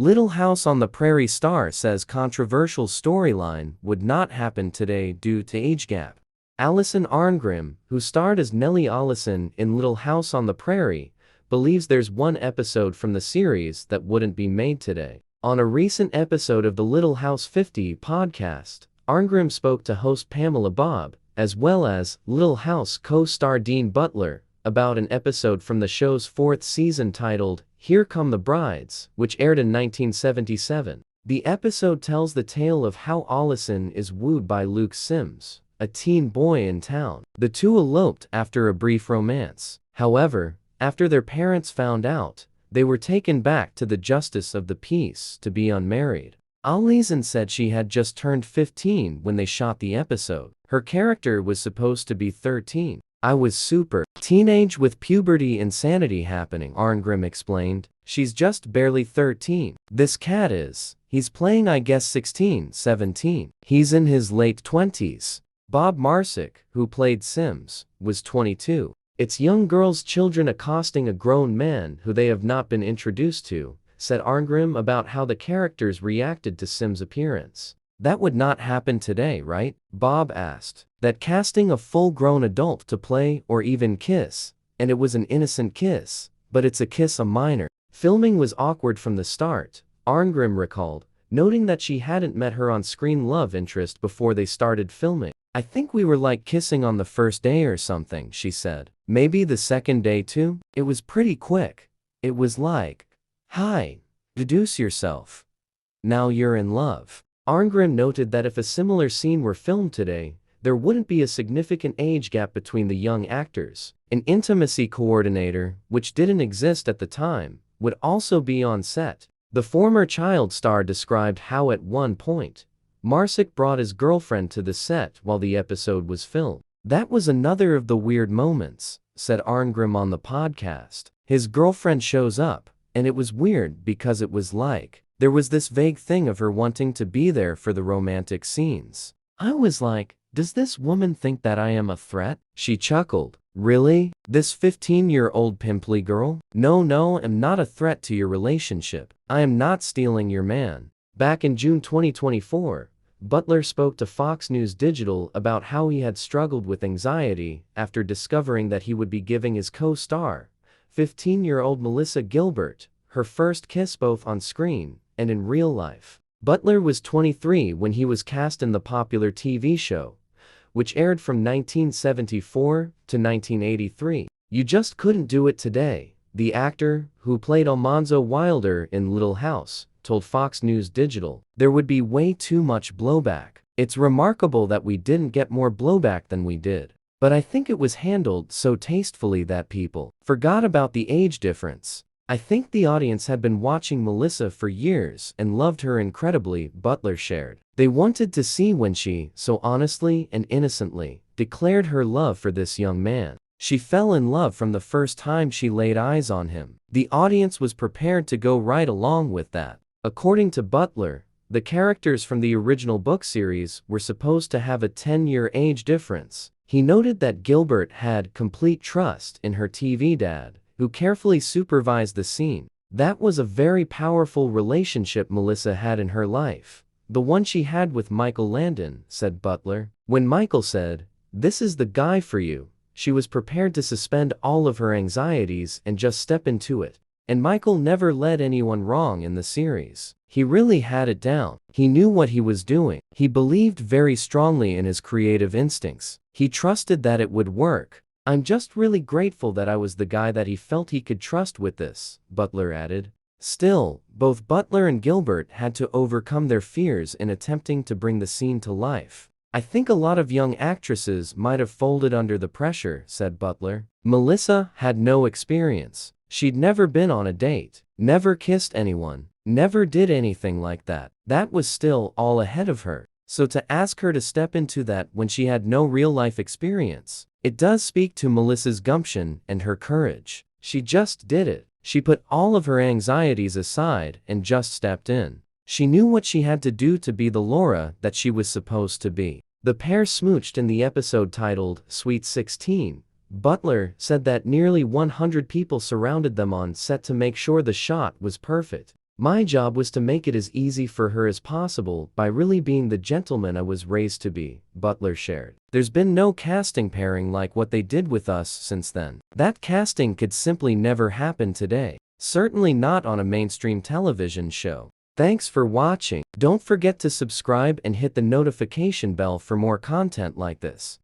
Little House on the Prairie star says controversial storyline would not happen today due to age gap. Alison Arngrim, who starred as Nellie Oleson in Little House on the Prairie, believes there's one episode from the series that wouldn't be made today. On a recent episode of the Little House 50 podcast, Arngrim spoke to host Pamela Bob, as well as Little House co-star Dean Butler, about an episode from the show's fourth season titled, Here Come the Brides, which aired in 1977. The episode tells the tale of how Alison is wooed by Luke Sims, a teen boy in town. The two eloped after a brief romance. However, after their parents found out, they were taken back to the justice of the peace to be unmarried. Alison said she had just turned 15 when they shot the episode. Her character was supposed to be 13. I was super teenage with puberty insanity happening, Arngrim explained. She's just barely 13. This cat is. He's playing I guess 16, 17. He's in his late 20s. Bob Marsick, who played Sims, was 22. It's young girls' children accosting a grown man who they have not been introduced to, said Arngrim about how the characters reacted to Sims' appearance. That would not happen today, right? Bob asked. That casting a full-grown adult to play or even kiss, and it was an innocent kiss, but it's a kiss a minor. Filming was awkward from the start, Arngrim recalled, noting that she hadn't met her on-screen love interest before they started filming. I think we were like kissing on the first day or something, she said. Maybe the second day too? It was pretty quick. It was like, hi, deduce yourself. Now you're in love. Arngrim noted that if a similar scene were filmed today, there wouldn't be a significant age gap between the young actors. An intimacy coordinator, which didn't exist at the time, would also be on set. The former child star described how at one point, Marsick brought his girlfriend to the set while the episode was filmed. That was another of the weird moments, said Arngrim on the podcast. His girlfriend shows up, and it was weird because it was like, there was this vague thing of her wanting to be there for the romantic scenes. I was like, does this woman think that I am a threat? She chuckled. Really? This 15-year-old pimply girl? No, I'm not a threat to your relationship. I am not stealing your man. Back in June 2024, Butler spoke to Fox News Digital about how he had struggled with anxiety after discovering that he would be giving his co-star, 15-year-old Melissa Gilbert, her first kiss both on screen and in real life. Butler was 23 when he was cast in the popular TV show, which aired from 1974 to 1983. You just couldn't do it today, the actor, who played Almanzo Wilder in Little House, told Fox News Digital. There would be way too much blowback. It's remarkable that we didn't get more blowback than we did. But I think it was handled so tastefully that people forgot about the age difference. I think the audience had been watching Melissa for years and loved her incredibly, Butler shared. They wanted to see when she, so honestly and innocently, declared her love for this young man. She fell in love from the first time she laid eyes on him. The audience was prepared to go right along with that. According to Butler, the characters from the original book series were supposed to have a 10-year age difference. He noted that Gilbert had complete trust in her TV dad, who carefully supervised the scene. That was a very powerful relationship Melissa had in her life. The one she had with Michael Landon, said Butler. When Michael said, "This is the guy for you," she was prepared to suspend all of her anxieties and just step into it. And Michael never led anyone wrong in the series. He really had it down. He knew what he was doing. He believed very strongly in his creative instincts. He trusted that it would work. I'm just really grateful that I was the guy that he felt he could trust with this, Butler added. Still, both Butler and Gilbert had to overcome their fears in attempting to bring the scene to life. I think a lot of young actresses might have folded under the pressure, said Butler. Melissa had no experience. She'd never been on a date, never kissed anyone, never did anything like that. That was still all ahead of her. So to ask her to step into that when she had no real-life experience, it does speak to Melissa's gumption and her courage. She just did it. She put all of her anxieties aside and just stepped in. She knew what she had to do to be the Laura that she was supposed to be. The pair smooched in the episode titled Sweet 16. Butler said that nearly 100 people surrounded them on set to make sure the shot was perfect. My job was to make it as easy for her as possible by really being the gentleman I was raised to be," Butler shared. "There's been no casting pairing like what they did with us since then. That casting could simply never happen today. Certainly not on a mainstream television show." Thanks for watching. Don't forget to subscribe and hit the notification bell for more content like this.